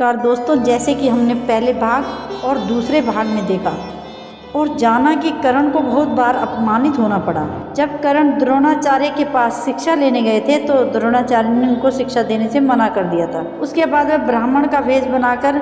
Car दोस्तों, जैसे कि हमने पहले भाग और दूसरे भाग में देखा और जाना कि कर्ण को बहुत बार अपमानित होना पड़ा। जब कर्ण द्रोणाचार्य के पास शिक्षा लेने गए थे तो द्रोणाचार्य ने उनको शिक्षा देने से मना कर दिया था। उसके बाद वे ब्राह्मण का वेश बनाकर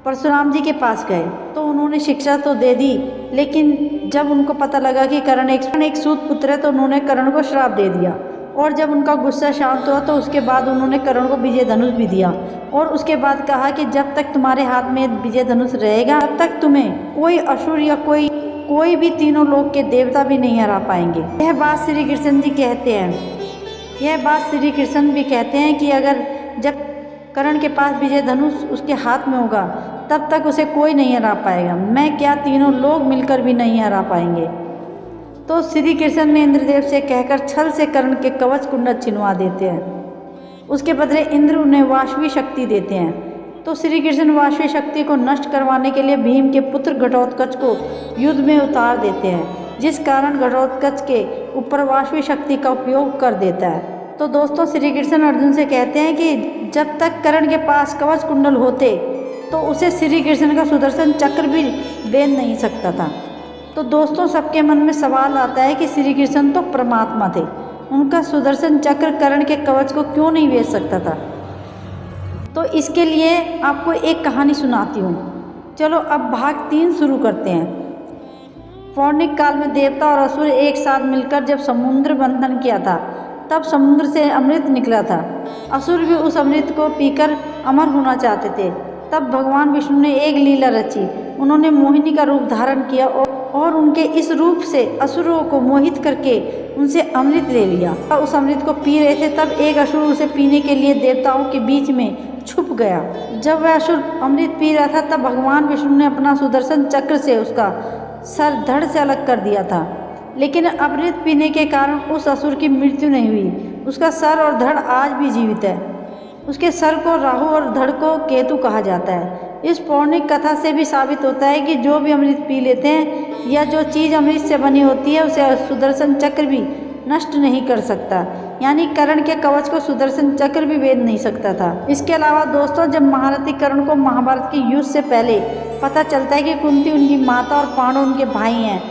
परशुराम जी के पास गए तो उन्होंने शिक्षा तो दे दी, लेकिन जब उनको पता लगा कि कर्ण एक सूत पुत्र है तो उन्होंने कर्ण को श्राप दे दिया। और जब उनका गुस्सा शांत हुआ तो उसके बाद उन्होंने कर्ण को विजय धनुष भी दिया और उसके बाद कहा कि जब तक तुम्हारे हाथ में विजय धनुष रहेगा तब तक तुम्हें कोई असुर या कोई भी तीनों लोक के देवता भी नहीं हरा पाएंगे। यह बात श्री कृष्ण जी कहते हैं। यह बात श्री कृष्ण भी कहते हैं कि अगर जब कर्ण के पास विजय धनुष उसके हाथ में होगा तब तक उसे कोई नहीं हरा पाएगा। मैं क्या, तीनों लोग मिलकर भी नहीं हरा पाएंगे। तो श्री कृष्ण ने इंद्रदेव से कहकर छल से कर्ण के कवच कुंडल छिनवा देते हैं। उसके बदले इंद्र उन्हें वाष्वी शक्ति देते हैं। तो श्री कृष्ण वाष्वी शक्ति को नष्ट करवाने के लिए भीम के पुत्र घटोत्कच को युद्ध में उतार देते हैं, जिस कारण घटोत्कच के ऊपर वाष्वी शक्ति का उपयोग कर देता है। तो दोस्तों, श्री कृष्ण अर्जुन से कहते हैं कि जब तक कर्ण के पास कवच कुंडल होते तो उसे श्री कृष्ण का सुदर्शन चक्र भी बेंध नहीं सकता था। तो दोस्तों, सबके मन में सवाल आता है कि श्री कृष्ण तो परमात्मा थे, उनका सुदर्शन चक्र कर्ण के कवच को क्यों नहीं बेच सकता था। तो इसके लिए आपको एक कहानी सुनाती हूँ। चलो अब भाग 3 शुरू करते हैं। पौराणिक काल में देवता और असुर एक साथ मिलकर जब समुद्र मंथन किया था तब समुद्र से अमृत निकला था। असुर भी उस अमृत को पीकर अमर होना चाहते थे। तब भगवान विष्णु ने एक लीला रची। उन्होंने मोहिनी का रूप धारण किया और उनके इस रूप से असुरों को मोहित करके उनसे अमृत ले लिया। उस अमृत को पी रहे थे तब एक असुर उसे पीने के लिए देवताओं के बीच में छुप गया। जब वह असुर अमृत पी रहा था तब भगवान विष्णु ने अपना सुदर्शन चक्र से उसका सर धड़ से अलग कर दिया था, लेकिन अमृत पीने के कारण उस असुर की मृत्यु नहीं हुई। उसका सर और धड़ आज भी जीवित है। उसके सर को राहु और धड़ को केतु कहा जाता है। इस पौराणिक कथा से भी साबित होता है कि जो भी अमृत पी लेते हैं या जो चीज़ अमृत से बनी होती है उसे सुदर्शन चक्र भी नष्ट नहीं कर सकता, यानी कर्ण के कवच को सुदर्शन चक्र भी भेद नहीं सकता था। इसके अलावा दोस्तों, जब महारथी कर्ण को महाभारत के युद्ध से पहले पता चलता है कि कुंती उनकी माता और पांडव उनके भाई हैं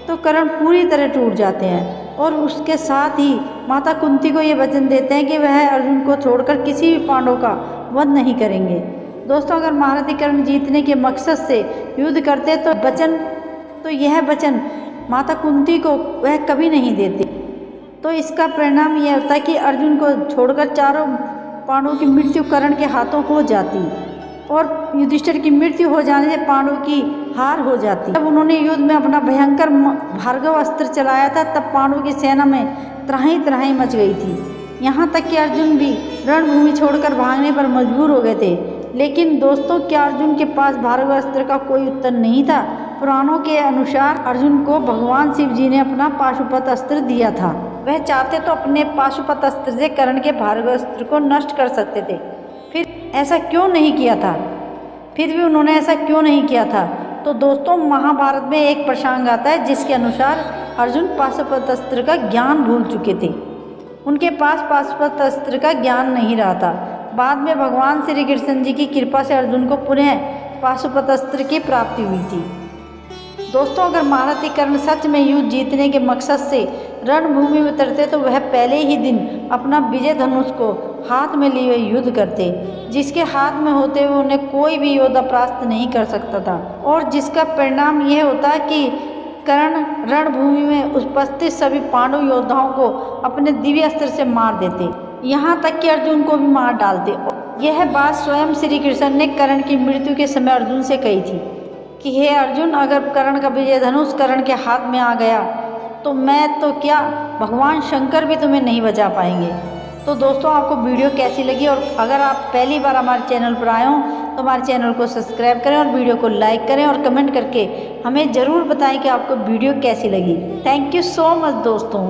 तो कर्ण पूरी तरह टूट जाते हैं और उसके साथ ही माता कुंती को ये वचन देते हैं कि वह अर्जुन को छोड़कर किसी भी पांडव का वध नहीं करेंगे। दोस्तों, अगर महारथी कर्ण जीतने के मकसद से युद्ध करते तो यह वचन माता कुंती को वह कभी नहीं देते। तो इसका परिणाम यह होता है कि अर्जुन को छोड़कर चारों पांडवों की मृत्यु कर्ण के हाथों हो जाती और युधिष्ठिर की मृत्यु हो जाने से पांडवों की हार हो जाती। जब उन्होंने युद्ध में अपना भयंकर भार्गव अस्त्र चलाया था तब पांडवों की सेना में त्राही त्राही मच गई थी। यहाँ तक कि अर्जुन भी रणभूमि छोड़कर भागने पर मजबूर हो गए थे। लेकिन दोस्तों, क्या अर्जुन के पास भार्गव अस्त्र का कोई उत्तर नहीं था? पुराणों के अनुसार अर्जुन को भगवान शिव जी ने अपना पाशुपत अस्त्र दिया था। वह चाहते तो अपने पाशुपत अस्त्र से कर्ण के भार्गव अस्त्र को नष्ट कर सकते थे। फिर ऐसा क्यों नहीं किया था? फिर भी उन्होंने ऐसा क्यों नहीं किया था? तो दोस्तों, महाभारत में एक प्रसंग आता है जिसके अनुसार अर्जुन पाशुपत अस्त्र का ज्ञान भूल चुके थे। उनके पास पाशुपत अस्त्र का ज्ञान नहीं रहा था। बाद में भगवान श्री कृष्ण जी की कृपा से अर्जुन को पुनः पाशुपत अस्त्र की प्राप्ति हुई थी। दोस्तों, अगर महारथी कर्ण सच में युद्ध जीतने के मकसद से रणभूमि में उतरते तो वह पहले ही दिन अपना विजय धनुष को हाथ में लिए हुए युद्ध करते, जिसके हाथ में होते हुए उन्हें कोई भी योद्धा परास्त नहीं कर सकता था और जिसका परिणाम यह होता कि कर्ण रणभूमि में उपस्थित सभी पांडव योद्धाओं को अपने दिव्य अस्त्र से मार देते, यहाँ तक कि अर्जुन को भी मार डालते। यह बात स्वयं श्री कृष्ण ने कर्ण की मृत्यु के समय अर्जुन से कही थी कि हे अर्जुन, अगर कर्ण का विजय धनुष कर्ण के हाथ में आ गया तो मैं तो क्या, भगवान शंकर भी तुम्हें नहीं बचा पाएंगे। तो दोस्तों, आपको वीडियो कैसी लगी और अगर आप पहली बार हमारे चैनल पर आए हो तो हमारे चैनल को सब्सक्राइब करें और वीडियो को लाइक करें और कमेंट करके हमें ज़रूर बताएं कि आपको वीडियो कैसी लगी। थैंक यू सो मच दोस्तों।